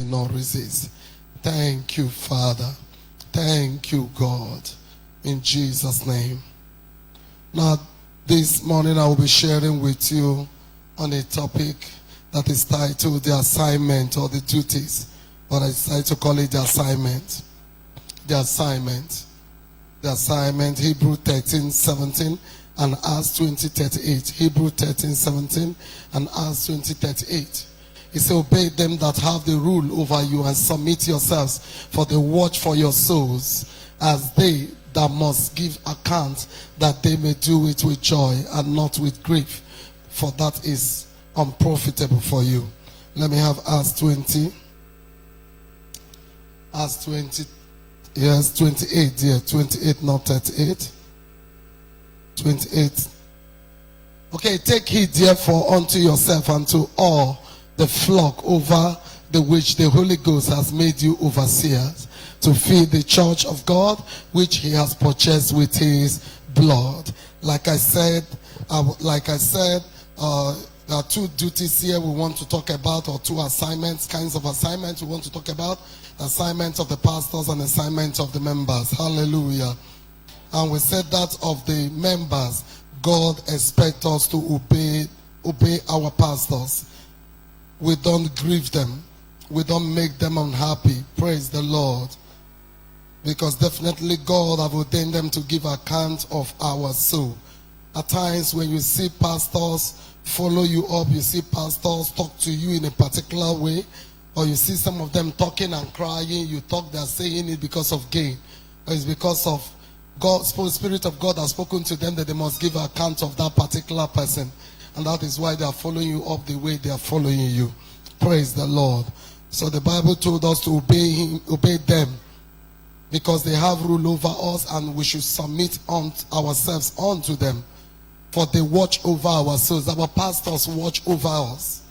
not resist. Thank you, Father. Thank you, God. In Jesus' name. Now, this morning I will be sharing with you on a topic that is titled the assignment or the duties. But I decided to call it the assignment. The assignment. The assignment, Hebrew 13:17 and Acts 20:38. Hebrew 13:17 and Acts 20:38. He said, obey them that have the rule over you and submit yourselves, for they watch for your souls, as they that must give account, that they may do it with joy and not with grief, for that is unprofitable for you. Let me have Acts 20. Acts 20. Yes, 28, dear. 28, not 38. 28. Okay, take heed therefore unto yourself and to all the flock over the which the Holy Ghost has made you overseers, to feed the church of God, which he has purchased with his blood. Like I said, there are two duties here we want to talk about, or two assignments, kinds of assignments we want to talk about. Assignments of the pastors and assignments of the members. Hallelujah. And we said that of the members, God expects us to obey our pastors. We don't grieve them. We don't make them unhappy. Praise the Lord. Because definitely God have ordained them to give account of our soul. At times when you see pastors follow you up, you see pastors talk to you in a particular way, or you see some of them talking and crying, you thought they're saying it because of gain. Or it's because of God, Spirit of God has spoken to them that they must give account of that particular person. And that is why they are following you up the way they are following you. Praise the Lord. So the Bible told us to obey them, because they have rule over us, and we should submit ourselves unto them. For they watch over our souls. Our pastors watch over us.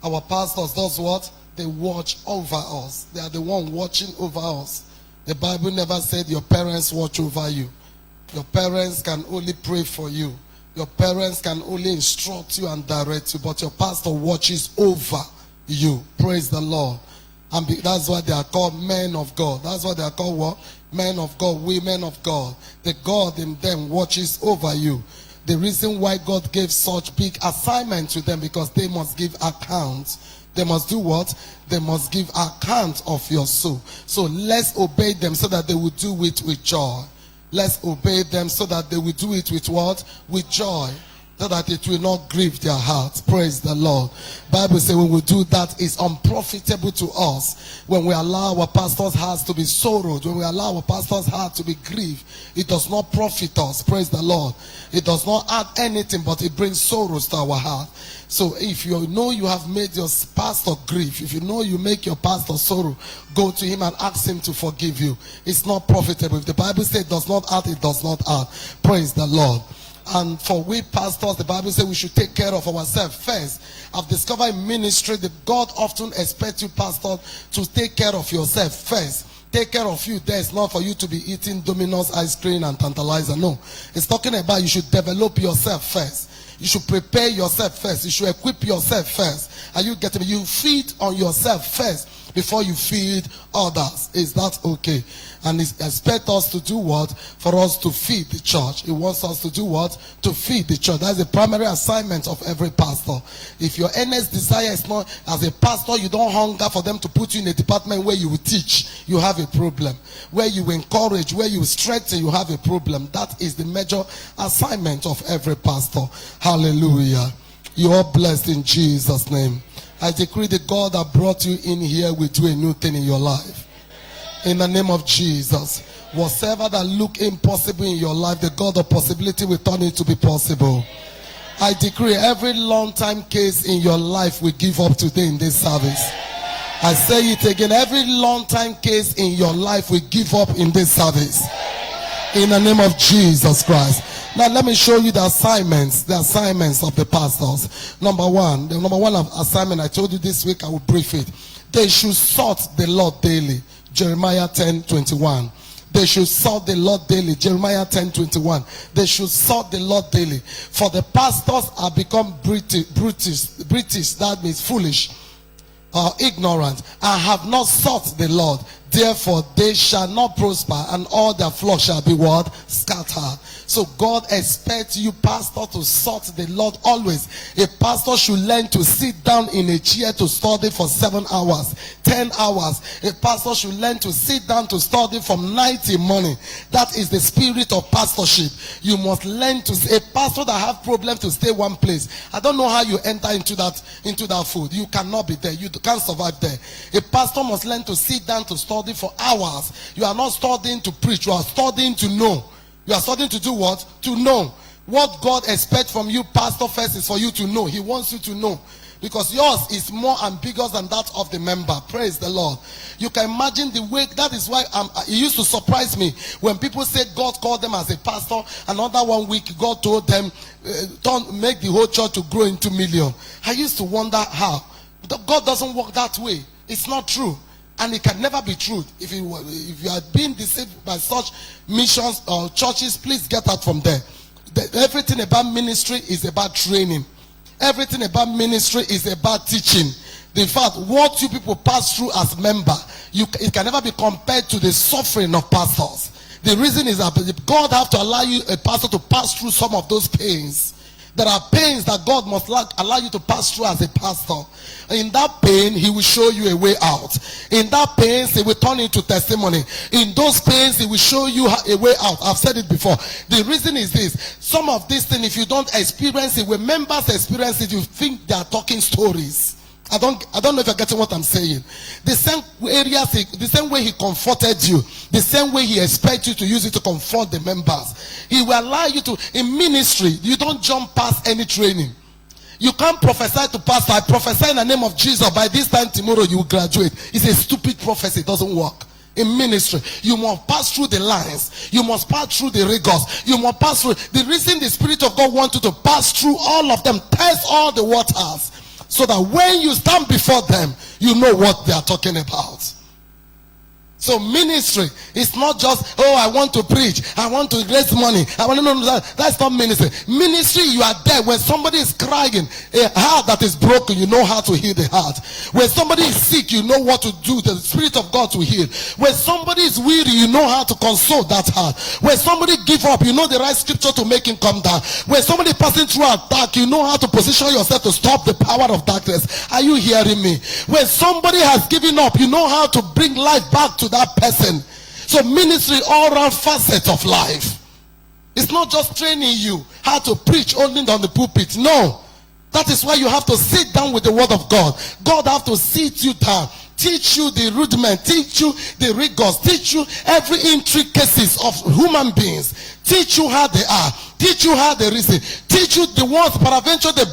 Our pastors does what? They watch over us. They are the one watching over us. The Bible never said your parents watch over you. Your parents can only pray for you. Your parents can only instruct you and direct you, but your pastor watches over you. Praise the Lord. And that's why they are called men of God. That's why they are called what? Men of God, women of God. The God in them watches over you. The reason why God gave such big assignment to them, because they must give account. They must do what? They must give account of your soul. So let's obey them so that they will do it with joy. Let's obey them so that they will do it with what? With joy. So that it will not grieve their hearts. Praise the Lord. Bible says when we do that, it's unprofitable to us. When we allow our pastor's hearts to be sorrowed, when we allow our pastor's heart to be grieved, it does not profit us. Praise the Lord. It does not add anything, but it brings sorrows to our heart. So if you know you have made your pastor grieve, if you know you make your pastor sorrow, go to him and ask him to forgive you. It's not profitable. If the Bible says it does not add, it does not add. Praise the Lord. And for we pastors, the Bible says we should take care of ourselves first. I've discovered in ministry that God often expects you, pastor, to take care of yourself first. Take care of you. There is not for you to be eating Domino's ice cream and Tantalizer. No. It's talking about you should develop yourself first. You should prepare yourself first. You should equip yourself first. And you get to you feed on yourself first before you feed others. Is that okay? And he expects us to do what? For us to feed the church. He wants us to do what? To feed the church. That's the primary assignment of every pastor. If your earnest desire is not, as a pastor, you don't hunger for them to put you in a department where you will teach, you have a problem. Where you encourage, where you strengthen, you have a problem. That is the major assignment of every pastor. Hallelujah. You are blessed in Jesus' name. I decree that God that brought you in here will do a new thing in your life. In the name of Jesus. Whatever that look impossible in your life, the God of possibility will turn it to be possible. I decree every long time case in your life will give up today in this service. I say it again. Every long time case in your life will give up in this service. In the name of Jesus Christ. Now let me show you the assignments of the pastors. The number one assignment I told you this week, I will brief it. They should sought the Lord daily. Jeremiah 10:21. They should sought the Lord daily. Jeremiah 10:21. They should sought the Lord daily. For the pastors are become British. That means foolish. or ignorant, and have not sought the Lord. Therefore they shall not prosper, and all their flock shall be what? Scattered. So God expects you, pastor, to sought the Lord always. A pastor should learn to sit down in a chair to study for 7 hours, 10 hours. A pastor should learn to sit down to study from night till morning. That is the spirit of pastorship. You must learn to. A pastor that have problems to stay one place, I don't know how you enter into that food. You cannot be there. You can't survive there. A pastor must learn to sit down to study for hours. You are not studying to preach. You are studying to know. You are studying to do what? To know. What God expects from you, pastor, first is for you to know. He wants you to know. Because yours is more ambiguous than that of the member. Praise the Lord. You can imagine the way. That is why it used to surprise me when people say God called them as a pastor. Another 1 week God told them, make the whole church to grow into million. I used to wonder how. God doesn't work that way. It's not true. And it can never be true. If you are being deceived by such missions or churches, please get out from there. Everything about ministry is about training. Everything about ministry is about teaching. In fact, what you people pass through as member, it can never be compared to the suffering of pastors. The reason is that God have to allow you, a pastor, to pass through some of those pains. There are pains that God must allow you to pass through as a pastor. In that pain, he will show you a way out. In that pain, he will turn into testimony. In those pains, he will show you a way out. I've said it before. The reason is this. Some of these things, if you don't experience it, when members experience it, you think they are talking stories. I don't know if you're getting what I'm saying. The same areas, the same way he comforted you, the same way he expects you to use it to comfort the members. He will allow you to, in ministry, you don't jump past any training. You can't prophesy to pastor. I prophesy in the name of Jesus. By this time tomorrow you will graduate. It's a stupid prophecy. It doesn't work. In ministry, you must pass through the lines. You must pass through the rigors. You must pass through. The reason the Spirit of God wants you to pass through all of them, test all the waters, so that when you stand before them, you know what they are talking about. So ministry is not just, oh, I want to preach, I want to raise money, I want to know that. That's not ministry. Ministry, you are there when somebody is crying, a heart that is broken, you know how to heal the heart. When somebody is sick, you know what to do, the Spirit of God to heal. When somebody is weary, you know how to console that heart. When somebody give up, you know the right scripture to make him come down. When somebody passing through an attack, you know how to position yourself to stop the power of darkness. Are you hearing me? When somebody has given up, you know how to bring life back to that person. So ministry, all round facet of life. It's not just training you how to preach only on the pulpit. No. That is why you have to sit down with the word of God. God have to sit you down, teach you the rudiment, teach you the rigors, teach you every intricacies of human beings, teach you how they are, teach you how they reason, teach you the ones peradventure they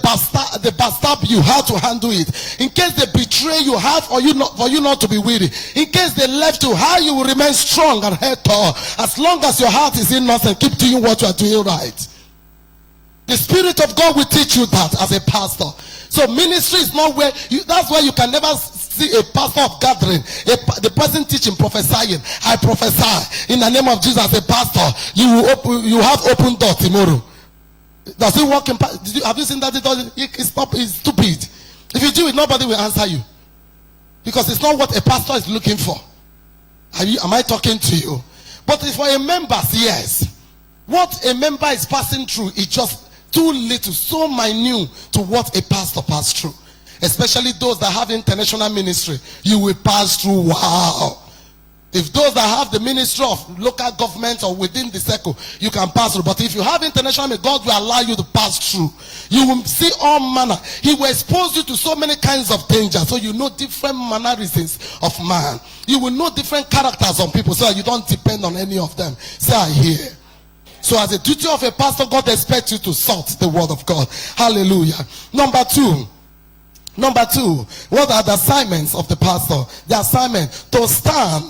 bastard you, how to handle it. In case they betray you, how for you not to be weary. In case they left you, how you will remain strong and head tall. As long as your heart is innocent, keep doing what you are doing right. The Spirit of God will teach you that as a pastor. So ministry is not where that's why you can never see a pastor of gathering, the person teaching, prophesying. I prophesy in the name of Jesus as a pastor. You have open door tomorrow. Does it work? Have you seen that? It's stupid. If you do it, nobody will answer you, because it's not what a pastor is looking for. Am I talking to you? But for a member, yes. What a member is passing through is just too little, so minute to what a pastor passed through. Especially those that have international ministry, you will pass through. Wow. If those that have the ministry of local government or within the circle, you can pass through. But if you have international, God will allow you to pass through. You will see all manner. He will expose you to so many kinds of danger, so you know different mannerisms of man. You will know different characters of people, so you don't depend on any of them. Say, I hear. So as a duty of a pastor, God expects you to salt the word of God. Hallelujah. Number two, what are the assignments of the pastor? The assignment to stand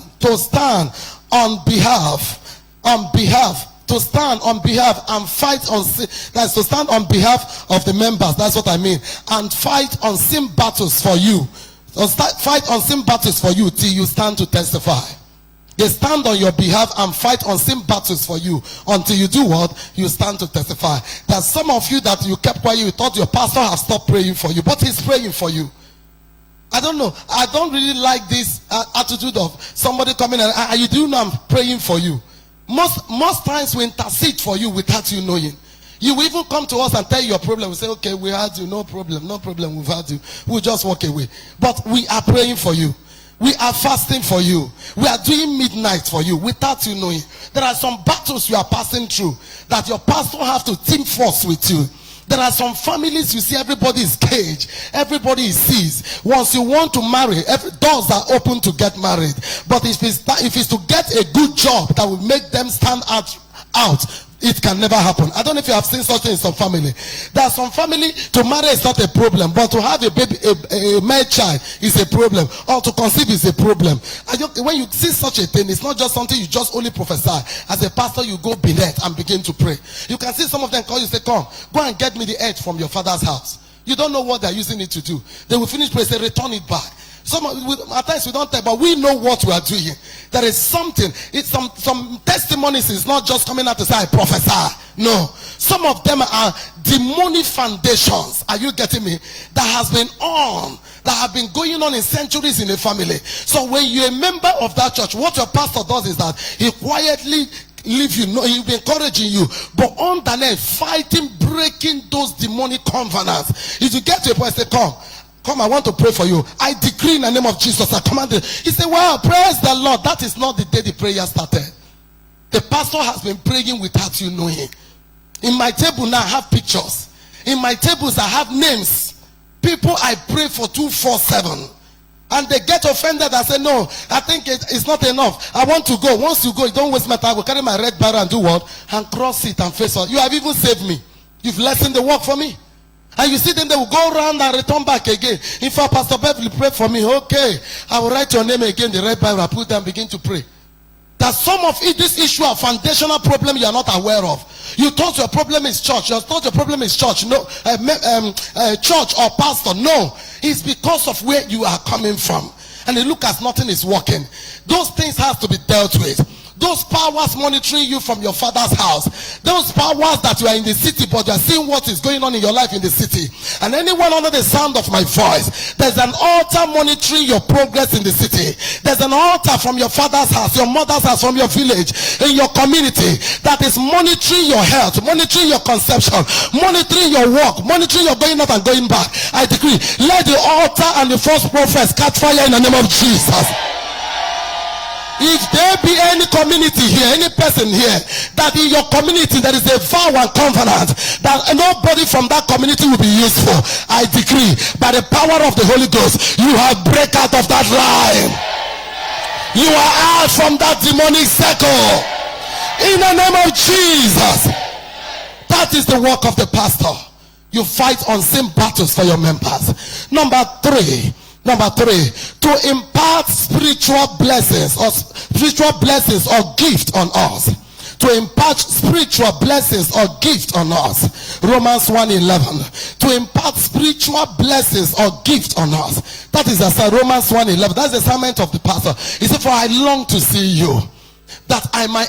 on behalf, to stand on behalf and fight on, that's to stand on behalf of the members. That's what I mean. And fight unseen battles for you. Fight unseen battles for you till you stand to testify. They stand on your behalf and fight unseen battles for you until you do what? You stand to testify. There's some of you that you kept quiet. You thought your pastor has stopped praying for you, but he's praying for you. I don't know. I don't really like this attitude of somebody coming and you do know I'm praying for you. Most times we intercede for you without you knowing. You will even come to us and tell your problem. We say, okay, we had you, no problem, we've had you. We'll just walk away. But we are praying for you. We are fasting for you. We are doing midnight for you without you knowing. There are some battles you are passing through that your pastor have to team force with you. There are some families you see everybody is caged, everybody is seized. Once you want to marry, doors are open to get married. But if it's to get a good job that will make them stand out, it can never happen. I don't know if you have seen such thing in some family. There are some family, to marry is not a problem, but to have a baby, a male child is a problem, or to conceive is a problem. When you see such a thing, it's not just something you just only prophesy. As a pastor, you go beneath and begin to pray. You can see some of them call you, say, come, go and get me the edge from your father's house. You don't know what they're using it to do. They will finish praying, say, return it back. At times we don't tell, but we know what we are doing. There is something. It's some testimonies is not just coming out to say, I prophesy. No. Some of them are demonic foundations. Are you getting me? That have been going on in centuries in a family. So when you're a member of that church, what your pastor does is that he quietly leave you, no, he'll be encouraging you, but underneath, fighting, breaking those demonic covenants. If you get to a point, say, come, I want to pray for you. I decree in the name of Jesus, I command it. He said, wow, praise the Lord. That is not the day the prayer started. The pastor has been praying without you knowing. In my table now, I have pictures. In my tables, I have names. People I pray for 247. And they get offended and say, no, I think it's not enough. I want to go. Once you go, you don't waste my time. I will carry my red barrel and do what? And cross it and face on. You have even saved me. You've lessened the work for me. And you see them, they will go around and return back again. In fact, Pastor Beverly prayed for me. Okay, I will write your name again, the red Bible, I put them, begin to pray. That some of it, this issue of foundational problem you are not aware of. You thought your problem is church. You thought your problem is church. No, church or pastor. No, it's because of where you are coming from. And it look as nothing is working. Those things have to be dealt with. Those powers monitoring you from your father's house. Those powers that you are in the city, but you are seeing what is going on in your life in the city. And anyone under the sound of my voice, there's an altar monitoring your progress in the city. There's an altar from your father's house, your mother's house, from your village, in your community, that is monitoring your health, monitoring your conception, monitoring your work, monitoring your going out and going back. I decree, let the altar and the false prophets catch fire in the name of Jesus. If there be any community here, any person here, that in your community there is a vow and covenant that nobody from that community will be useful, I decree, by the power of the Holy Ghost, you have break out of that line. You are out from that demonic circle. In the name of Jesus. That is the work of the pastor. You fight unseen battles for your members. Number three, to impart spiritual blessings or gift on us. To impart spiritual blessings or gift on us. Romans 1:11. To impart spiritual blessings or gift on us. That is Romans 1:11. That's the assignment of the pastor. He said, for I long to see you, that I may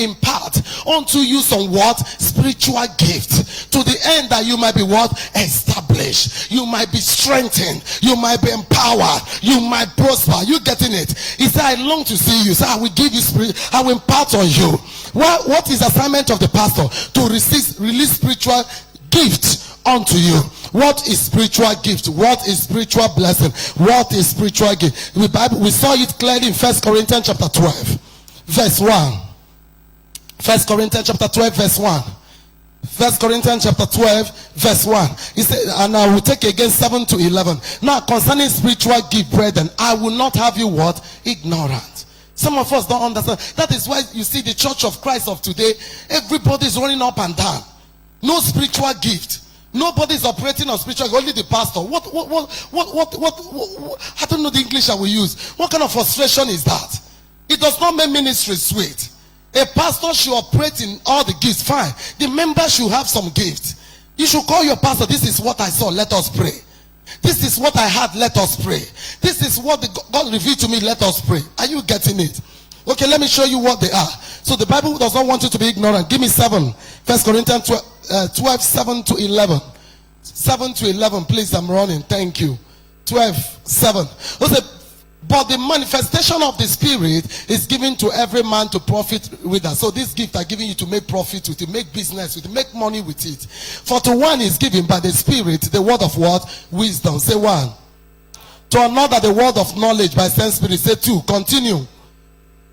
impart unto you some what? Spiritual gift, to the end that you might be what? Established. You might be strengthened. You might be empowered. You might prosper. You getting it? He said, I long to see you. So I will give you spirit. I will impart on you. What is the assignment of the pastor? To release spiritual gift unto you. What is spiritual gift? What is spiritual blessing? What is spiritual gift? We saw it clearly in 1 Corinthians chapter 12. Verse 1. 1 Corinthians chapter 12 verse 1. 1 Corinthians chapter 12 verse 1. He said, and I will take again 7 to 11. Now concerning spiritual gift, brethren, I will not have you what? Ignorant. Some of us don't understand. That is why you see the church of Christ of today, everybody is running up and down. No spiritual gift. Nobody is operating on spiritual, only the pastor. What I don't know the English I will use. What kind of frustration is that? It does not make ministry sweet. A pastor should operate in all the gifts. Fine. The members should have some gifts. You should call your pastor. This is what I saw. Let us pray. This is what I had. Let us pray. This is what God revealed to me. Let us pray. Are you getting it? Okay, let me show you what they are. So the Bible does not want you to be ignorant. Give me 7. 1 Corinthians 12, 7 to 11. 7 to 11, please. I'm running. Thank you. 12:7. But the manifestation of the Spirit is given to every man to profit with us. So this gift are giving you to make profit with it, make business with it, make money with it. For to one is given by the Spirit the word of what? Wisdom. Say 1. To another the word of knowledge by same Spirit. Say 2. Continue.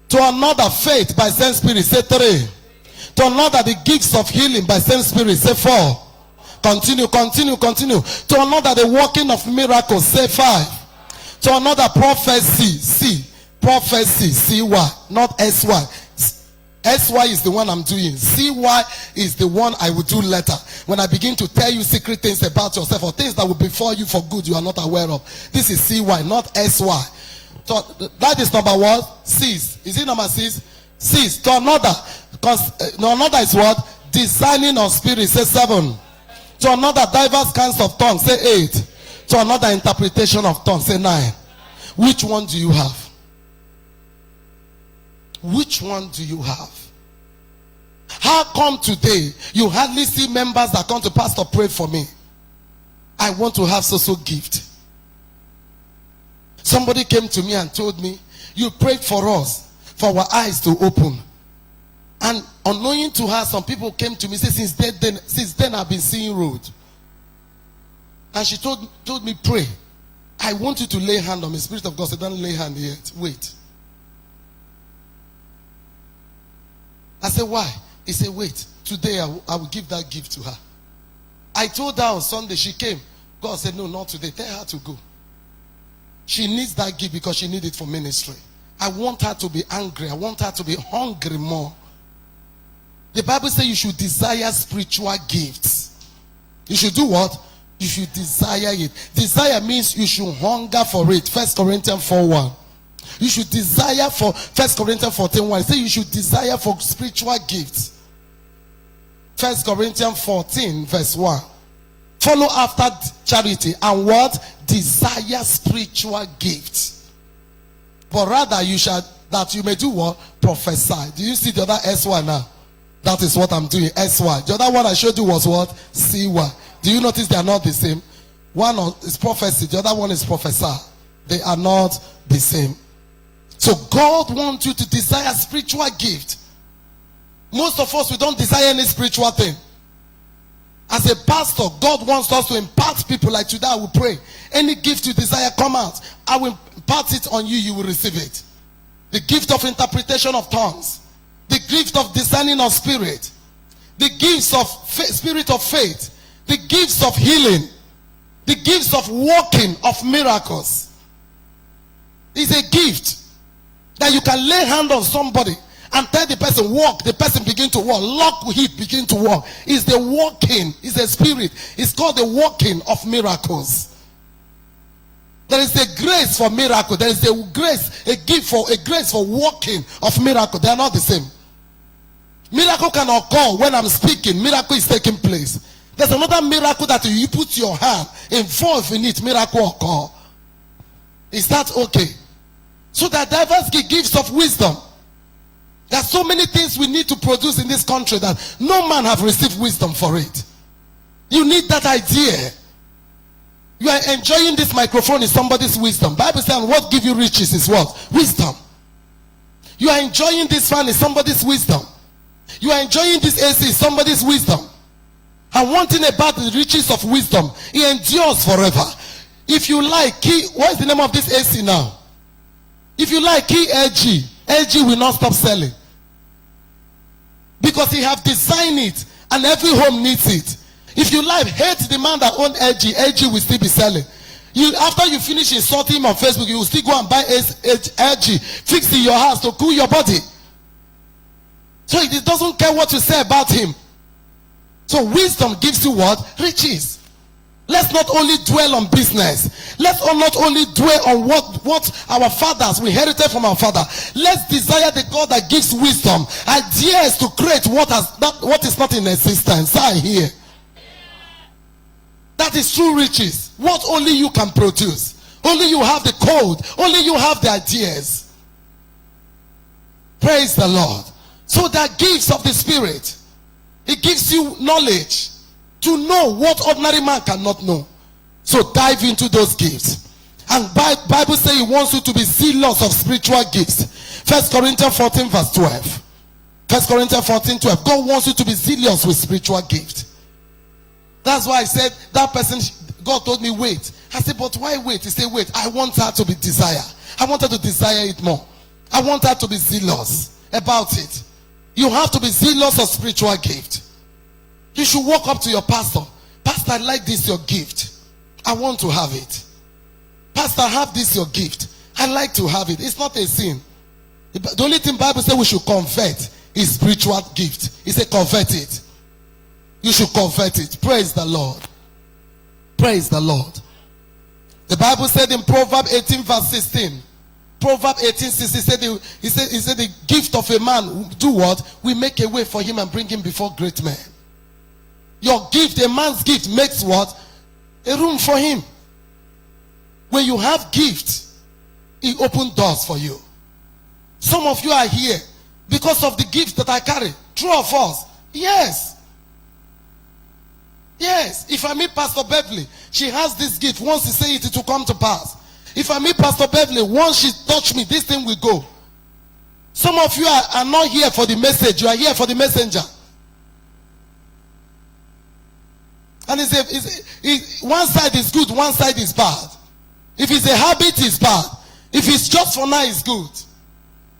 To another faith by same Spirit. Say 3. To another the gifts of healing by same Spirit. Say 4. Continue. To another the working of miracles. Say 5. To another prophecy. C. Prophecy. CY. Not SY. SY is the one I'm doing. CY is the one I will do later. When I begin to tell you secret things about yourself or things that will befall you for good you are not aware of. This is CY, not SY. So that is number what? 6. Is it number 6? 6. To another. Another is what? Discerning of spirit. Say 7. To another diverse kinds of tongues. Say 8. To another interpretation of tongues. Say 9. Which one do you have? Which one do you have? How come today you hardly see members that come to pastor pray for me? I want to have so gift. Somebody came to me and told me, you prayed for us, for our eyes to open. And unknowing to her, some people came to me, say, since then I've been seeing road. And she told me, pray. I want you to lay hand on me. Spirit of God said, don't lay hand yet. Wait. I said, why? He said, wait. Today I will give that gift to her. I told her on Sunday, she came. God said, no, not today. Tell her to go. She needs that gift because she needs it for ministry. I want her to be angry. I want her to be hungry more. The Bible says you should desire spiritual gifts. You should do what? You should desire it. Desire means you should hunger for it. 1 Corinthians 4:1. You should desire for 1 Corinthians 14:1. It says you should desire for spiritual gifts. 1 Corinthians 14:1. Follow after charity and what? Desire spiritual gifts. But rather you shall, that you may do what? Prophesy. Do you see the other SY now? That is what I'm doing. SY. The other one I showed you was what? CY. Do you notice they are not the same? One is prophecy. The other one is prophesy. They are not the same. So God wants you to desire spiritual gift. Most of us, we don't desire any spiritual thing. As a pastor, God wants us to impart people. Like today I will pray. Any gift you desire, come out. I will impart it on you, you will receive it. The gift of interpretation of tongues. The gift of discerning of spirit. The gifts of spirit of faith. The gifts of healing. The gifts of working of miracles. It's a gift that you can lay hand on somebody and tell the person walk, the person begin to walk. Lock hip, begin to walk. It's the walking, it's a spirit. It's called the walking of miracles. There is a grace for miracle. There is a grace, a gift for a grace for walking of miracle. They are not the same. Miracle can occur when I'm speaking. Miracle is taking place. There's another miracle that you put your hand involved in it. Miracle occur. Is that okay? So that diverse gifts of wisdom. There are so many things we need to produce in this country that no man have received wisdom for it. You need that idea. You are enjoying this microphone is somebody's wisdom. Bible says what give you riches is what? Wisdom. You are enjoying this fan is somebody's wisdom. You are enjoying this AC is somebody's wisdom. And one thing about the riches of wisdom, it endures forever. If you like, what is the name of this AC now? If you like LG, LG will not stop selling. Because he have designed it and every home needs it. If you like, hate the man that owns LG, LG will still be selling. After you finish insulting him on Facebook, you will still go and buy LG, fix it in your house to cool your body. So it doesn't care what you say about him. So wisdom gives you what? Riches. Let's not only dwell on business. Let's not only dwell on what our fathers we inherited from our father. Let's desire the God that gives wisdom, ideas to create what is not in existence. I hear. That is true riches. What only you can produce. Only you have the code. Only you have the ideas. Praise the Lord. So there are gifts of the Spirit. It gives you knowledge to know what ordinary man cannot know. So dive into those gifts. And Bible says he wants you to be zealous of spiritual gifts. 1 Corinthians 14 verse 12. 1 Corinthians 14 12. God wants you to be zealous with spiritual gifts. That's why I said that person, God told me wait. I said, but why wait? He said, wait, I want her to be desire. I want her to desire it more. I want her to be zealous about it. You have to be zealous of spiritual gift. You should walk up to your pastor. Pastor, I like this, your gift. I want to have it. Pastor, have this, your gift. I like to have it. It's not a sin. The only thing Bible says we should convert is spiritual gift. He said convert it. You should convert it. Praise the Lord. Praise the Lord. The Bible said in Proverbs 18 verse 16. Proverbs 18:16 he said the gift of a man do what? We make a way for him and bring him before great men. Your gift, a man's gift, makes what? A room for him. When you have gifts, it opens doors for you. Some of you are here because of the gifts that I carry. True of us. Yes. Yes. If I meet Pastor Beverly, she has this gift. Once you say it, it will come to pass. If I meet Pastor Beverly, once she touch me, this thing will go. Some of you are not here for the message. You are here for the messenger. And one side is good, one side is bad. If it's a habit, it's bad. If it's just for now, it's good.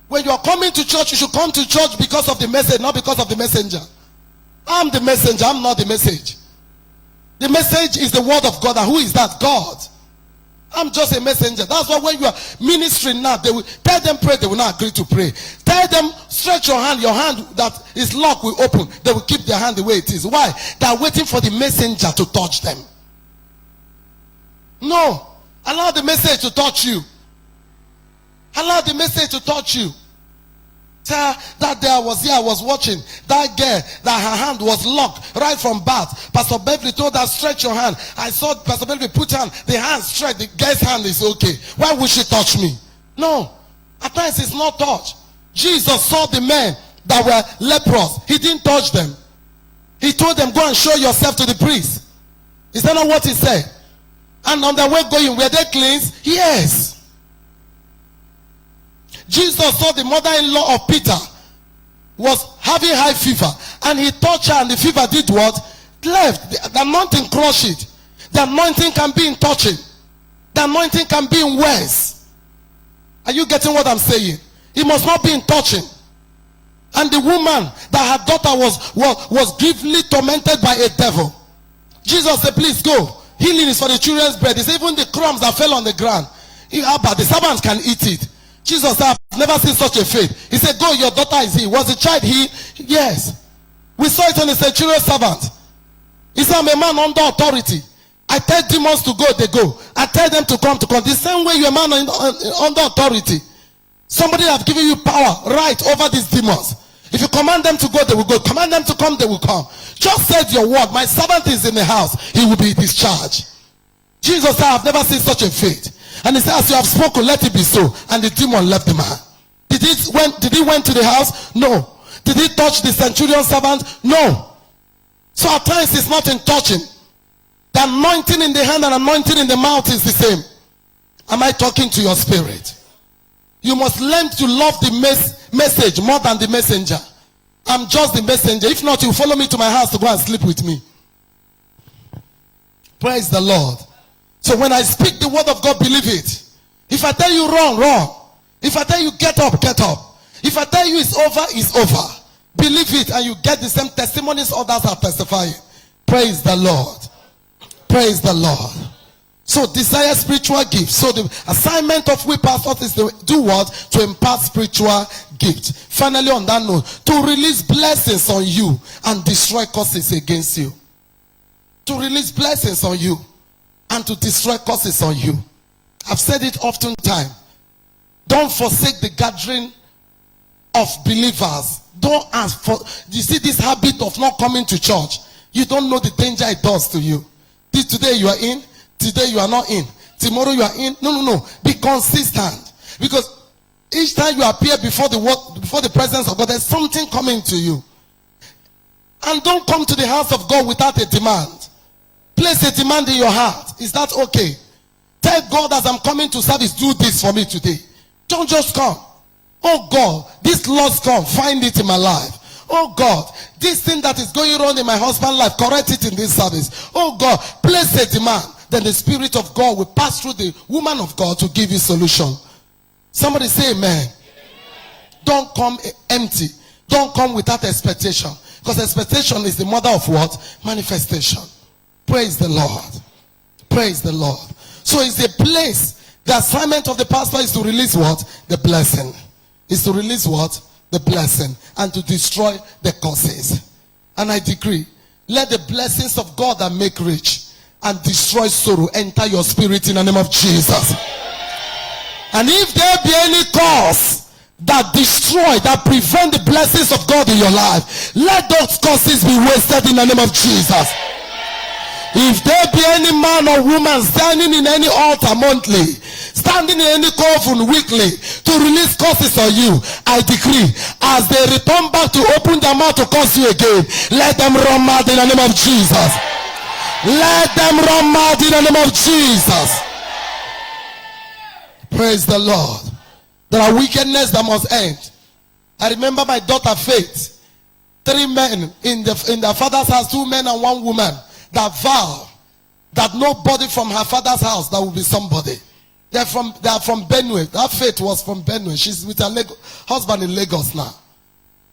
When you are coming to church, you should come to church because of the message, not because of the messenger. I'm the messenger, I'm not the message. The message is the word of God. And who is that? God. I'm just a messenger. That's why when you are ministering now, they will tell them pray, they will not agree to pray. Tell them stretch your hand that is locked will open. They will keep their hand the way it is. Why? They are waiting for the messenger to touch them. No. Allow the message to touch you. Allow the message to touch you. That day I was watching that girl that her hand was locked right from birth. Pastor Beverly told her stretch your hand. I saw Pastor Beverly put the hand stretch. The girl's hand is okay. Why would she touch me? No. At times it's not touch. Jesus saw the men that were leprous. He didn't touch them. He told them, go and show yourself to the priest. Is that not what he said? And on their way going, were they cleansed? Yes. Jesus saw the mother-in-law of Peter was having high fever, and he touched her, and the fever did what? Left. The anointing crushed it. The anointing can be in touching. The anointing can be in words. Are you getting what I'm saying? It must not be in touching. And the woman that her daughter was gravely tormented by a devil. Jesus said, please go. Healing is for the children's bread. It's even the crumbs that fell on the ground. But the servants can eat it. Jesus said, I've never seen such a faith. He said, go, your daughter is healed. Was the child healed? Yes. We saw it on the centurion servant. He said, I'm a man under authority. I tell demons to go, they go. I tell them to come, to come. The same way you're a man under authority. Somebody have given you power right over these demons. If you command them to go, they will go. Command them to come, they will come. Just said your word. My servant is in the house. He will be discharged. Jesus said, I've never seen such a faith. And he said, as you have spoken, let it be so. And the demon left the man. Did he went to the house? No. Did he touch the centurion servant? No. So at times it's not in touching. The anointing in the hand and anointing in the mouth is the same. Am I talking to your spirit? You must learn to love the message more than the messenger. I'm just the messenger. If not, you follow me to my house to go and sleep with me. Praise the Lord. So when I speak the word of God, believe it. If I tell you wrong, wrong. If I tell you get up, get up. If I tell you it's over, it's over. Believe it and you get the same testimonies others are testifying. Praise the Lord. Praise the Lord. So desire spiritual gifts. So the assignment of we pastors is to do what? To impart spiritual gifts. Finally, on that note, to release blessings on you and destroy curses against you. To release blessings on you and to destroy curses on you. I've said it oftentimes. Don't forsake the gathering of believers. Don't ask for. You see this habit of not coming to church. You don't know the danger it does to you. Today you are in. Today you are not in. Tomorrow you are in. No. Be consistent. Because each time you appear before the presence of God, there's something coming to you. And don't come to the house of God without a demand. Place a demand in your heart. Is that okay? Tell God, as I'm coming to service, do this for me today. Don't just come. Oh God, this loss come, find it in my life. Oh God, this thing that is going on in my husband's life, correct it in this service. Oh God, place a demand. Then the Spirit of God will pass through the woman of God to give you solution. Somebody say amen. Don't come empty. Don't come without expectation. Because expectation is the mother of what? Manifestation. Praise the Lord. Praise the Lord. So it's a place. The assignment of the pastor is to release what? The blessing. Is to release what? The blessing. And to destroy the curses. And I decree, let the blessings of God that make rich and destroy sorrow enter your spirit in the name of Jesus. And if there be any cause that destroy, that prevent the blessings of God in your life, let those causes be wasted in the name of Jesus. If there be any man or woman standing in any altar monthly, standing in any coven weekly to release curses on you, I decree, as they return back to open their mouth to curse you again, let them run mad in the name of Jesus. Let them run mad in the name of Jesus. Praise the Lord. There are wickedness that must end. I remember my daughter Faith. 3 men in their father's house, 2 men and 1 woman, that vow that nobody from her father's house that will be somebody. They are from Benue. That Faith was from Benue. She's with her husband in Lagos now.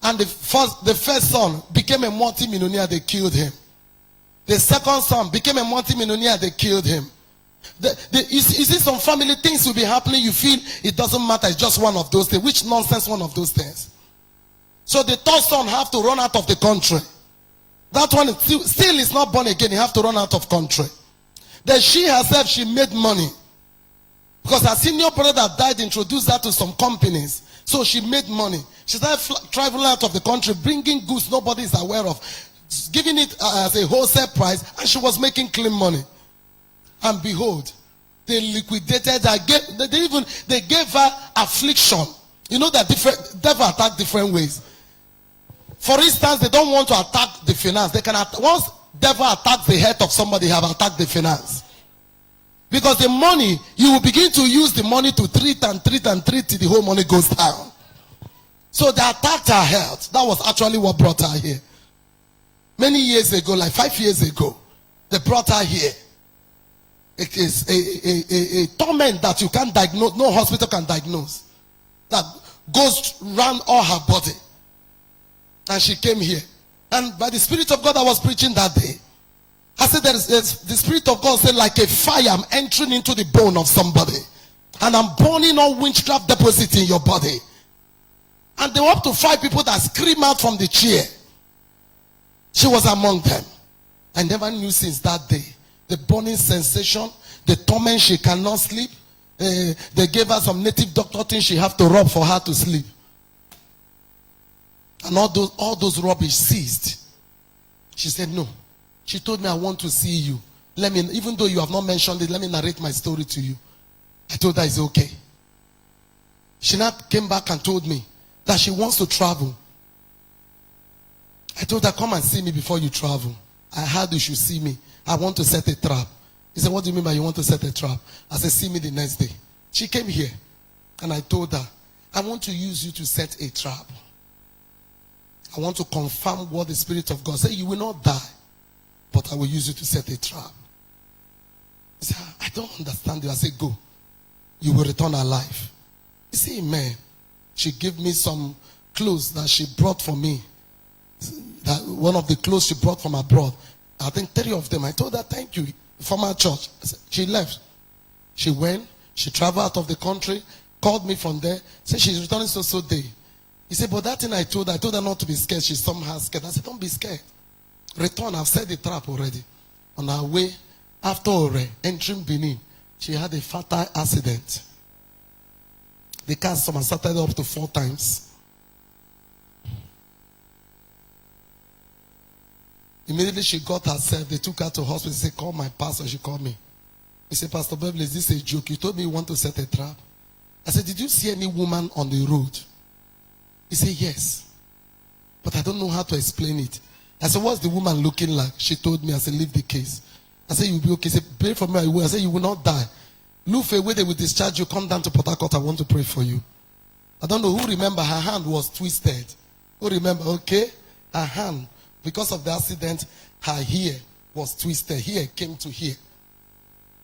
And the first son became a multi-millionaire. They killed him. The second son became a multi-millionaire. They killed him. You see some family things will be happening. You feel it doesn't matter. It's just one of those things. Which nonsense one of those things? So the third son have to run out of the country. That one still is not born again. He have to run out of country. Then she herself, she made money. Because her senior brother that died introduced her to some companies. So she made money. She started traveling out of the country, bringing goods nobody is aware of, giving it as a wholesale price, and she was making clean money. And behold, they liquidated her. They gave her affliction. You know that devil attack different ways. For instance, they don't want to attack the finance. They can once devil attacks the head of somebody, have attacked the finance. Because the money, you will begin to use the money to treat till the whole money goes down. So they attacked her health. That was actually what brought her here. Many years ago, like 5 years ago, they brought her here. It is a torment that you can't diagnose, no hospital can diagnose. That goes round all her body. And she came here. And by the Spirit of God I was preaching that day, I said the Spirit of God said, like a fire, I'm entering into the bone of somebody. And I'm burning all witchcraft deposit in your body. And there were up to 5 people that scream out from the chair. She was among them. I never knew since that day. The burning sensation, the torment, she cannot sleep. They gave her some native doctor things she have to rub for her to sleep. And all those rubbish ceased. She said, no. She told me, I want to see you. Even though you have not mentioned it, let me narrate my story to you. I told her it's okay. She now came back and told me that she wants to travel. I told her, come and see me before you travel. I heard you should see me. I want to set a trap. He said, what do you mean by you want to set a trap? I said, see me the next day. She came here and I told her, I want to use you to set a trap. I want to confirm what the Spirit of God said. You will not die, but I will use you to set a trap. He said, I don't understand you. I said, go. You will return alive. He said, amen. She gave me some clothes that she brought for me. That one of the clothes she brought from abroad. I think 3 of them. I told her, thank you. From our church. She left. She went. She traveled out of the country. Called me from there. Said she's returning so day. He said, but that thing I told her not to be scared. She's somehow scared. I said, don't be scared. Return. I've set the trap already. On our way, after entering Benin, she had a fatal accident. They cast someone started up to 4 times. Immediately she got herself. They took her to hospital. They said, call my pastor. She called me. He said, Pastor Beverly, is this a joke? You told me you want to set a trap. I said, did you see any woman on the road? He said, yes. But I don't know how to explain it. I said, what's the woman looking like? She told me. I said, leave the case. I said, you'll be okay. He said, pray for me. I will. I said, you will not die. Lufe, where they will discharge you, come down to Port Harcourt. I want to pray for you. I don't know who remember her hand was twisted. Who remember? Okay. Her hand, because of the accident, her hair was twisted. Here came to here.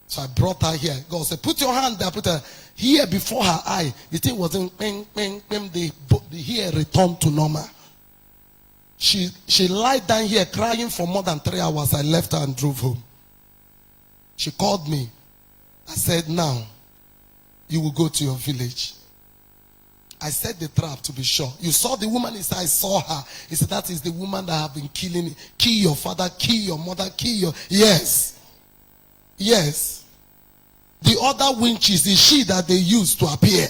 So I brought her here. God said, put your hand there. Put her here before her eye. The thing wasn't bang, bang, bang. The hair returned to normal. She lied down here crying for more than 3 hours. I left her and drove home. She called me. I said, now, you will go to your village. I set the trap to be sure. You saw the woman? He said, I saw her. He said, that is the woman that have been killing. Kill your father, kill your mother, kill your... Yes. Yes. The other winches is she that they used to appear.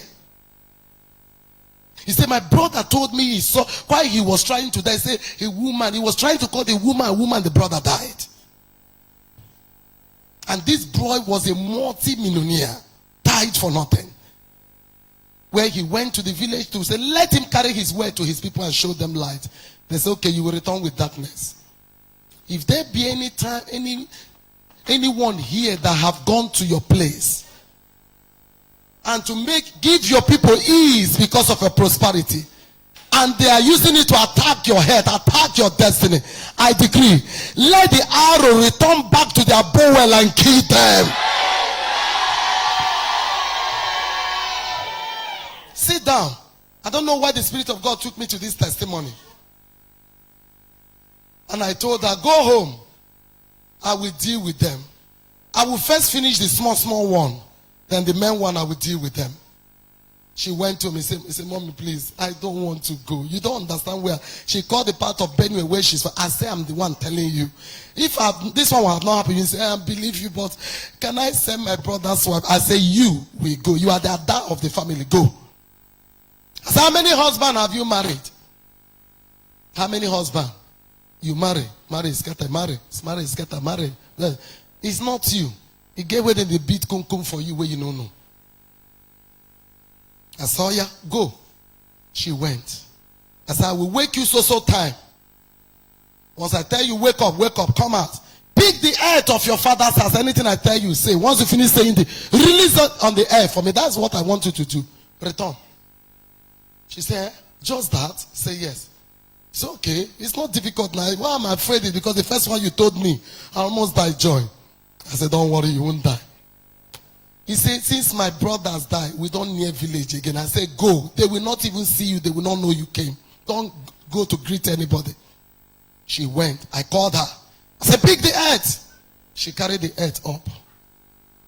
He said, my brother told me he saw, while he was trying to die, he said, a woman, he was trying to call the woman, the brother died. And this boy was a multi-millionaire, died for nothing. Where he went to the village to say, let him carry his word to his people and show them light. They said, okay, you will return with darkness. If there be any time, anyone here that have gone to your place and to give your people ease because of your prosperity, and they are using it to attack your head, attack your destiny, I decree, let the arrow return back to their bowel and kill them. Sit down. I don't know why the Spirit of God took me to this testimony. And I told her, go home. I will deal with them. I will first finish the small one. Then the main one, I will deal with them. She went to me and said, Mommy, please, I don't want to go. You don't understand where. She called the part of Benue where she's from. I say, I'm the one telling you. If this one will not happen, you say, I believe you, but can I send my brother's wife? I say, you will go. You are the dad of the family. Go. I say, how many husbands have you married? How many husbands? You marry. Marry, scatter, marry. Marry, scatter, marry. It's not you. He gave away the beat kum for you where you don't know. I saw ya, go. She went. I said, I will wake you so time. Once I tell you, wake up, come out. Pick the earth of your father's house. Anything I tell you, say. Once you finish saying release it on the air for me. That's what I want you to do. Return. She said, just that? Say yes. It's okay. It's not difficult now. Why am I afraid? It's because the first one you told me, I almost died joy. I said, don't worry, you won't die. He said, since my brothers died, we don't near village again. I said, go. They will not even see you. They will not know you came. Don't go to greet anybody. She went. I called her. I said, pick the earth. She carried the earth up.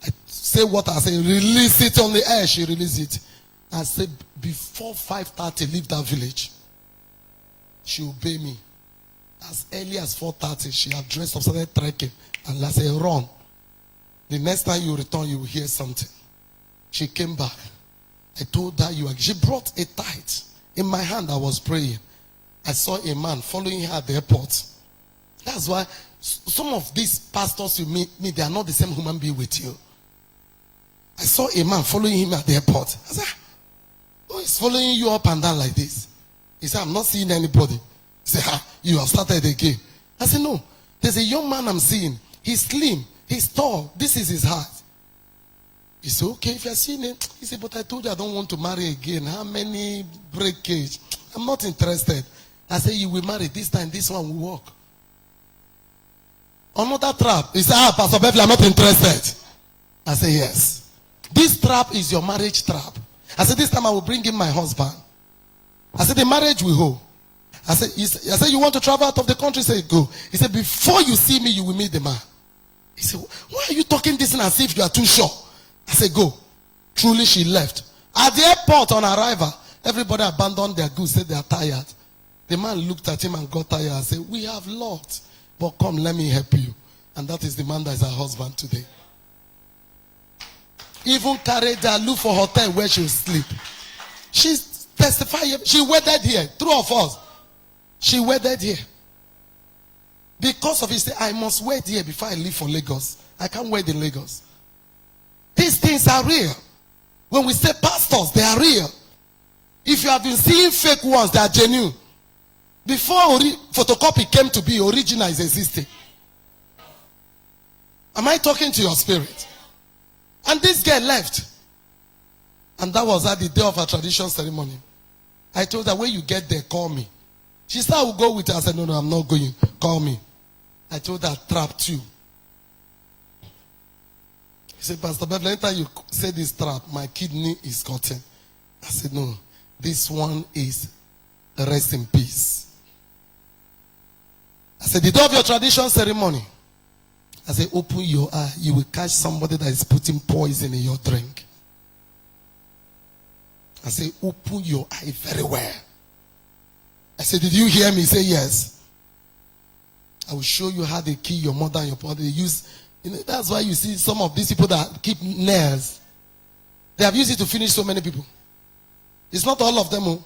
I say what I say, release it on the air. She released it. I said, before 5:30, leave that village. She obeyed me. As early as 4:30, she had dressed up, started trekking. And I said, run. The next time you return, you will hear something. She came back. I told her she brought a tithe. In my hand, I was praying. I saw a man following her at the airport. That's why some of these pastors you meet, they are not the same human being with you. I saw a man following him at the airport. I said, oh, he's following you up and down like this. He said, I'm not seeing anybody. He said, you have started again. I said, no. There's a young man I'm seeing. He's slim. He's tall. This is his heart. He said, okay, if you're seeing it. He said, but I told you I don't want to marry again. How many breakage? I'm not interested. I said, you will marry this time. This one will work. Another trap. He said, Pastor Beverly, I'm not interested. I said, yes. This trap is your marriage trap. I said, this time I will bring in my husband. I said, the marriage will hold. I said, you want to travel out of the country? He said, go. He said, before you see me, you will meet the man. He said, why are you talking this as if you are too sure? I said, go. Truly, she left. At the airport on arrival, everybody abandoned their goods, said they are tired. The man looked at him and got tired and said, we have lost, but come, let me help you. And that is the man that is her husband today. Even carried her, look for hotel where she will sleep. She testified, she waited here, 2 of us. She waited here. Because of it, say, I must wait here before I leave for Lagos. I can't wait in Lagos. These things are real. When we say pastors, they are real. If you have been seeing fake ones, they are genuine. Before photocopy came to be, original is existing. Am I talking to your spirit? And this girl left. And that was at the day of her tradition ceremony. I told her, when you get there, call me. She said, I will go with her. I said, no, I'm not going. Call me. I told her, trapped you. He said, Pastor Beverly, anytime you say this trap, my kidney is cutting. I said, no, this one is rest in peace. I said, the day of your tradition ceremony, I said, open your eye. You will catch somebody that is putting poison in your drink. I said, open your eye very well. I said, did you hear me? He said, yes. I will show you how they kill your mother and your father. They use, that's why you see some of these people that keep nails. They have used it to finish so many people. It's not all of them. Oh.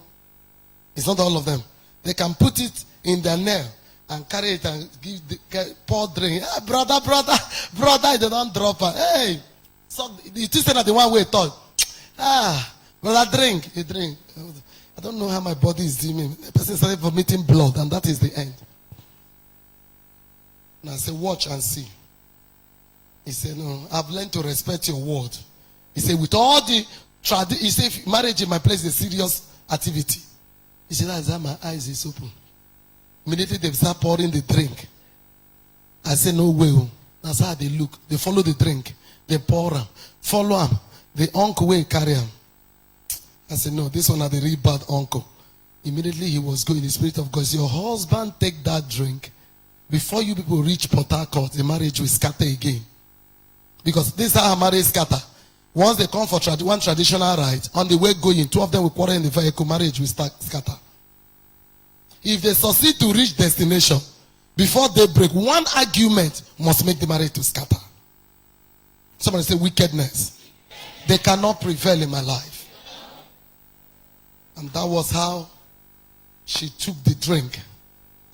It's not all of them. They can put it in their nail and carry it and pour drink. Hey, brother, they don't drop her. Hey, so the two are the one way thought. Brother, drink. You drink. I don't know how my body is doing. The person started vomiting blood, and that is the end. And I said, watch and see. He said, no, I've learned to respect your word. He said, with all the he said, marriage in my place is a serious activity. He said, that's how my eyes is open. Immediately they start pouring the drink. I said, no way. That's how they look. They follow the drink. They pour them. Follow them. The uncle will carry them. I said, no, this one are the real bad uncle. Immediately he was going in the spirit of God. Your husband take that drink. Before you people reach Port Harcourt, the marriage will scatter again. Because this is how marriage scatter. Once they come for one traditional rite, on the way going, two of them will quarrel in the vehicle, marriage will start scatter. If they succeed to reach destination, before they break, one argument must make the marriage to scatter. Somebody say wickedness. They cannot prevail in my life. And that was how she took the drink.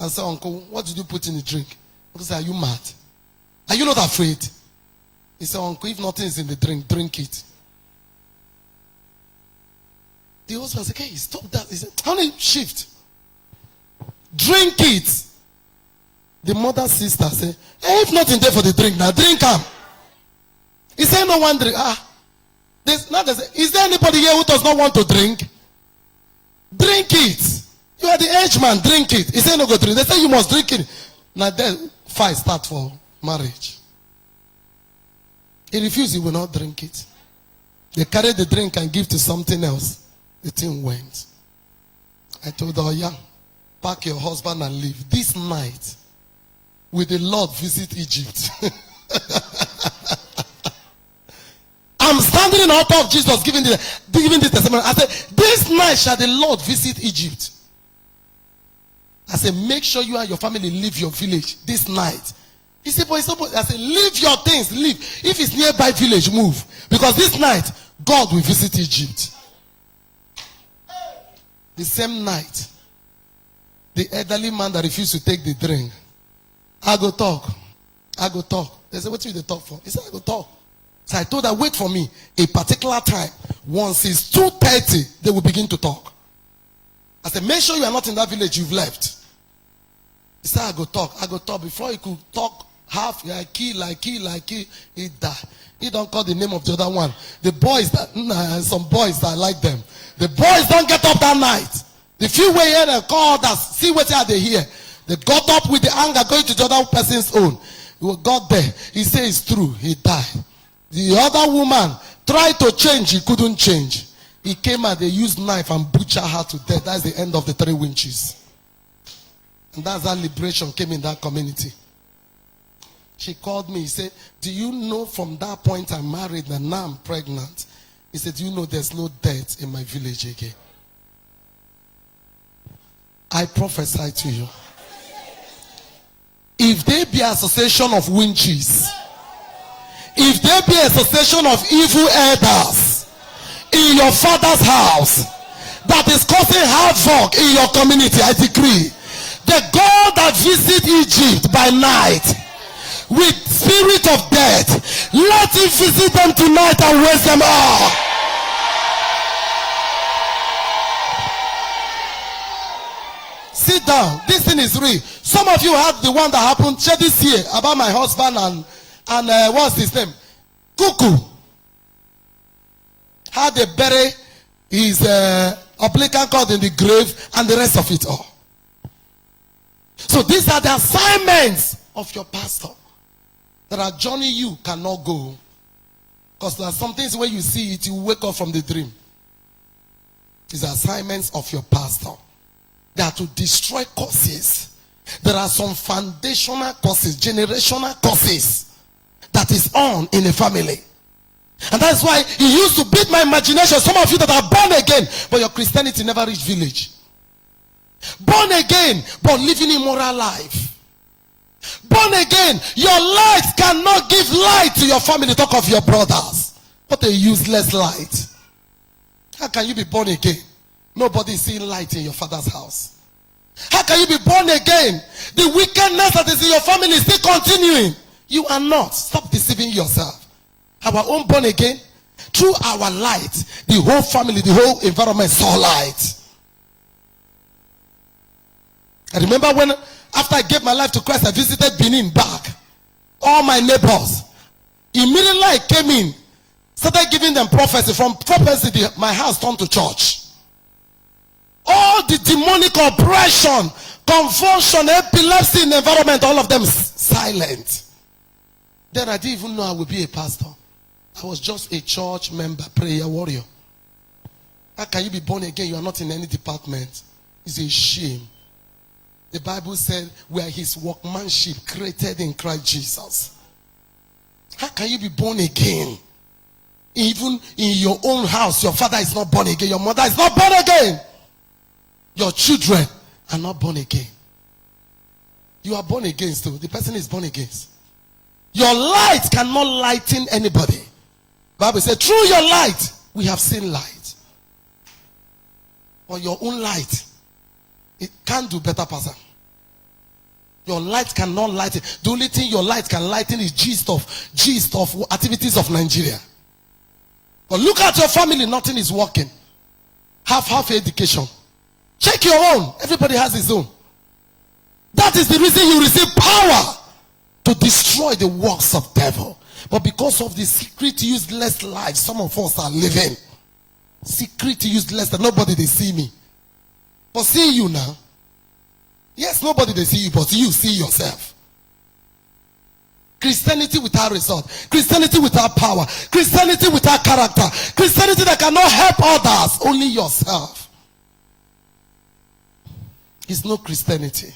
And said, Uncle, what did you put in the drink? Uncle said, are you mad? Are you not afraid? He said, Uncle, if nothing is in the drink, drink it. The husband said, hey, stop that. He said, honey, shift. Drink it. The mother's sister said, hey, if nothing there for the drink, now drink them. He said, no one drink. Is there anybody here who does not want to drink? Drink it. You are the age man, drink it. He said, no, go drink. They say you must drink it. Now then, fight start for marriage. He refused, he will not drink it. They carried the drink and give to something else. The thing went. I told her, yeah, pack your husband and leave. This night, will the Lord visit Egypt? I'm standing in the altar of Jesus giving this testimony. I said, this night shall the Lord visit Egypt. I said, make sure you and your family leave your village this night. He said, but it's not. I said, leave your things, leave. If it's nearby village, move. Because this night, God will visit Egypt. The same night, the elderly man that refused to take the drink, I go talk. They said, what will you talk for? He said, I go talk. So I told her, wait for me a particular time. Once it's 2:30, they will begin to talk. I said, make sure you are not in that village, you've left. He said, I go talk. Before he could talk half, like he died. He don't call the name of the other one. The boys, some boys that like them. The boys don't get up that night. The few way here, they call others, see what they hear. They got up with the anger going to the other person's own. He got there. He said it's true. He died. The other woman tried to change. He couldn't change. He came and they used knife and butchered her to death. That's the end of the 3 winches. And that's how liberation came in that community. She called me. He said, do you know from that point I'm married and now I'm pregnant? He said, do you know there's no death in my village again? I prophesy to you. If there be association of winches, if there be association of evil elders in your father's house that is causing havoc in your community, I decree, the God that visit Egypt by night with spirit of death, let him visit them tonight and waste them all. Sit down. This thing is real. Some of you had the one that happened this year about my husband and what's his name? Cuckoo. how they bury his umbilical cord in the grave, and the rest of it all. So these are the assignments of your pastor. There are journey you cannot go. Because there are some things when you see it, you wake up from the dream. These are assignments of your pastor. They are to destroy curses. There are some foundational curses, generational curses that is on in a family. And that's why he used to beat my imagination. Some of you that are born again, but your Christianity never reached village. Born again, but living immoral life. Born again, your light cannot give light to your family. Talk of your brothers. What a useless light. How can you be born again? Nobody is seeing light in your father's house. How can you be born again? The wickedness that is in your family is still continuing. You are not. Stop deceiving yourself. Our own born again, through our light, the whole family, the whole environment saw light. I remember when, after I gave my life to Christ, I visited Benin back. All my neighbors. Immediately I came in, started giving them prophecy. From prophecy, my house turned to church. All the demonic oppression, convulsion, epilepsy in the environment, all of them silent. Then I didn't even know I would be a pastor. I was just a church member, prayer warrior. How can you be born again? You are not in any department. It's a shame. The Bible said we are his workmanship created in Christ Jesus. How can you be born again? Even in your own house, your father is not born again. Your mother is not born again. Your children are not born again. You are born again still. The person is born again. Your light cannot lighten anybody. The Bible said, through your light, we have seen light. Or your own light, it can't do better, Pastor. Your light cannot lighten. The only thing your light can lighten is gist of activities of Nigeria. But look at your family, nothing is working. Half education. Check your own. Everybody has his own. That is the reason you receive power to destroy the works of devil. But because of the secret useless life some of us are living, secret useless that nobody they see me. But seeing you now, yes, nobody they see you, but you see yourself. Christianity without result, Christianity without power, Christianity without character, Christianity that cannot help others, only yourself. It's no Christianity.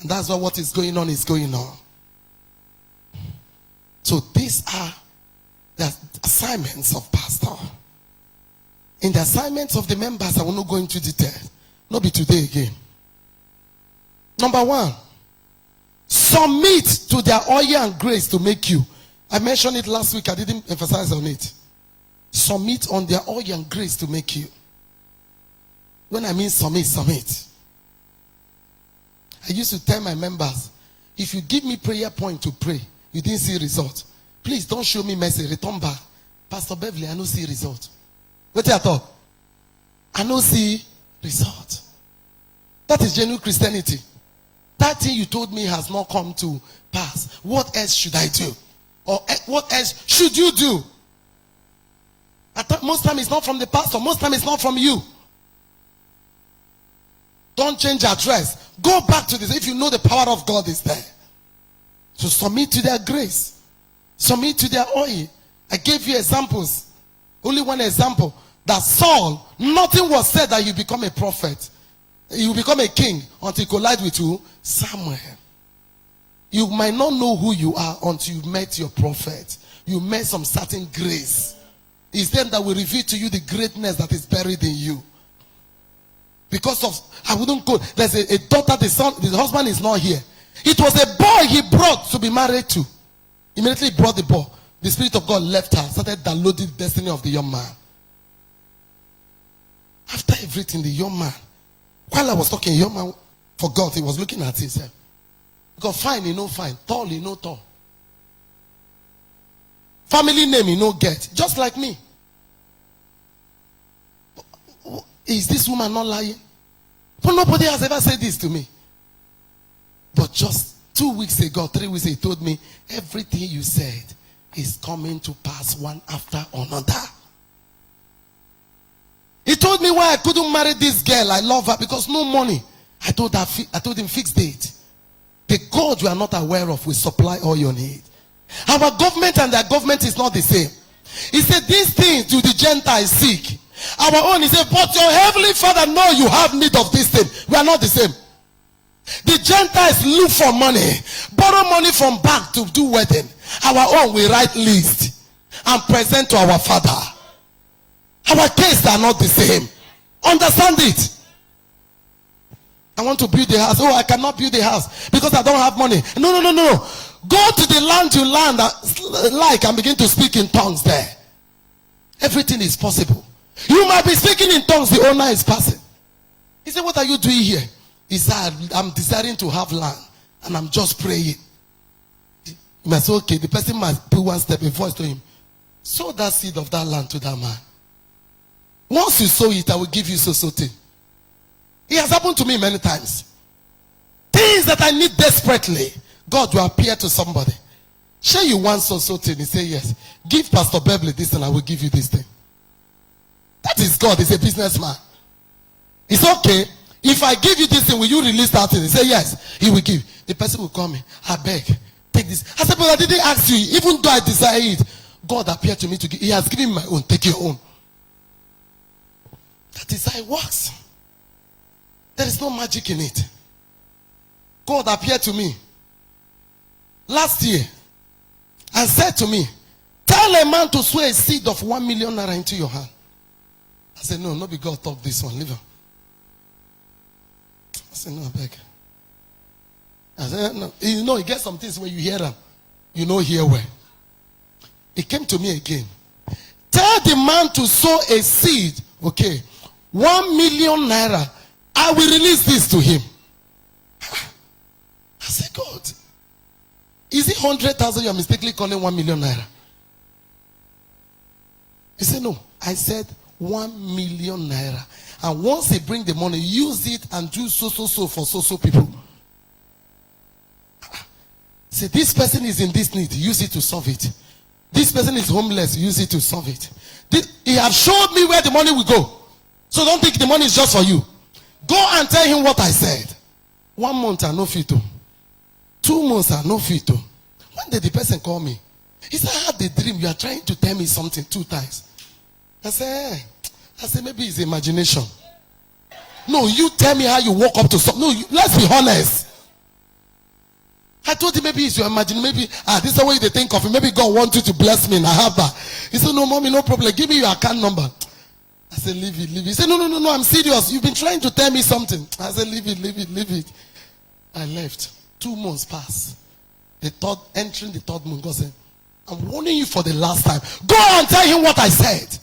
And that's why what is going on is going on. So these are the assignments of pastor. In the assignments of the members, I will not go into detail. Not be today again. Number one, submit to their oil and grace to make you. I mentioned it last week. I didn't emphasize on it. Submit on their oil and grace to make you. When I mean submit. I used to tell my members, if you give me prayer point to pray, you didn't see result, please don't show me message, return back. Pastor Beverly, I don't see result. What I talk? I don't see result. That is genuine Christianity. That thing you told me has not come to pass. What else should I do? Or what else should you do? Most time it's not from the pastor. Most time it's not from you. Don't change address. Go back to this. If you know the power of God is there. So submit to their grace. Submit to their oil. I gave you examples. Only one example. That Saul, nothing was said that you become a prophet. You become a king until you collide with who? Samuel. You might not know who you are until you met your prophet. You met some certain grace. It's then that will reveal to you the greatness that is buried in you. Because of, I wouldn't go, there's a daughter, the son, the husband is not here. It was a boy he brought to be married to. Immediately he brought the boy. The Spirit of God left her, started downloading the destiny of the young man. After everything, the young man, while I was talking, the young man forgot. He was looking at himself. Because fine, he no fine. Tall, he no tall. Family name, he no get. Just like me. Is this woman not lying? But nobody has ever said this to me. But just 2 weeks ago, 3 weeks ago, he told me, everything you said is coming to pass one after another. He told me why I couldn't marry this girl. I love her because no money. I told him fixed date. The God you are not aware of will supply all your need. Our government and their government is not the same. He said, these things do the Gentiles seek. Our own, he said, but your heavenly Father know you have need of this thing. We are not the same. The Gentiles look for money, borrow money from bank to do wedding. Our own, we write list and present to our Father. Our cases are not the same. Understand it. I want to build a house. Oh, I cannot build a house because I don't have money. No. Go to the land you like and begin to speak in tongues there. Everything is possible. You might be speaking in tongues, the owner is passing. He said, what are you doing here? He said, I'm desiring to have land and I'm just praying. You must say, okay, the person must put one step, a voice to him. Sow that seed of that land to that man. Once you sow it, I will give you so thing. It has happened to me many times. Things that I need desperately, God will appear to somebody. Share you want so thing. He say yes. Give Pastor Beverly this and I will give you this thing. That is God. He's a businessman. It's okay. If I give you this thing, will you release that thing? He say yes. He will give. The person will call me. I beg. Take this. I said, but I didn't ask you. Even though I desire it, God appeared to me to give. He has given me my own. Take your own. That is how it works. There is no magic in it. God appeared to me last year and said to me, tell a man to sow a seed of 1 million naira into your hand. I said, no, be God talk this one. Leave her. I said, no, I beg. I said, no. You know, you get some things when you hear them, you know hear well. He came to me again. Tell the man to sow a seed, okay, 1 million naira. I will release this to him. I said, God, is it 100,000 you are mistakenly calling 1 million naira? He said, no. I said 1 million naira. And once they bring the money, use it and do so for so people. Say, this person is in this need, use it to solve it. This person is homeless, use it to solve it. He has showed me where the money will go. So don't think the money is just for you. Go and tell him what I said. 1 month I no fit to. 2 months I no fit to. One day the person called me. He said, I had a dream. You are trying to tell me something 2 times. I said, maybe it's imagination. No, you tell me how you woke up to something. No, let's be honest. I told him maybe it's your imagination. Maybe this is the way they think of it. Maybe God wants you to bless me and I have that. He said, no, mommy, no problem. Give me your account number. I said, leave it. He said, no, I'm serious. You've been trying to tell me something. I said, leave it. I left. 2 months passed. Entering the third month, God said, I'm warning you for the last time. Go and tell him what I said.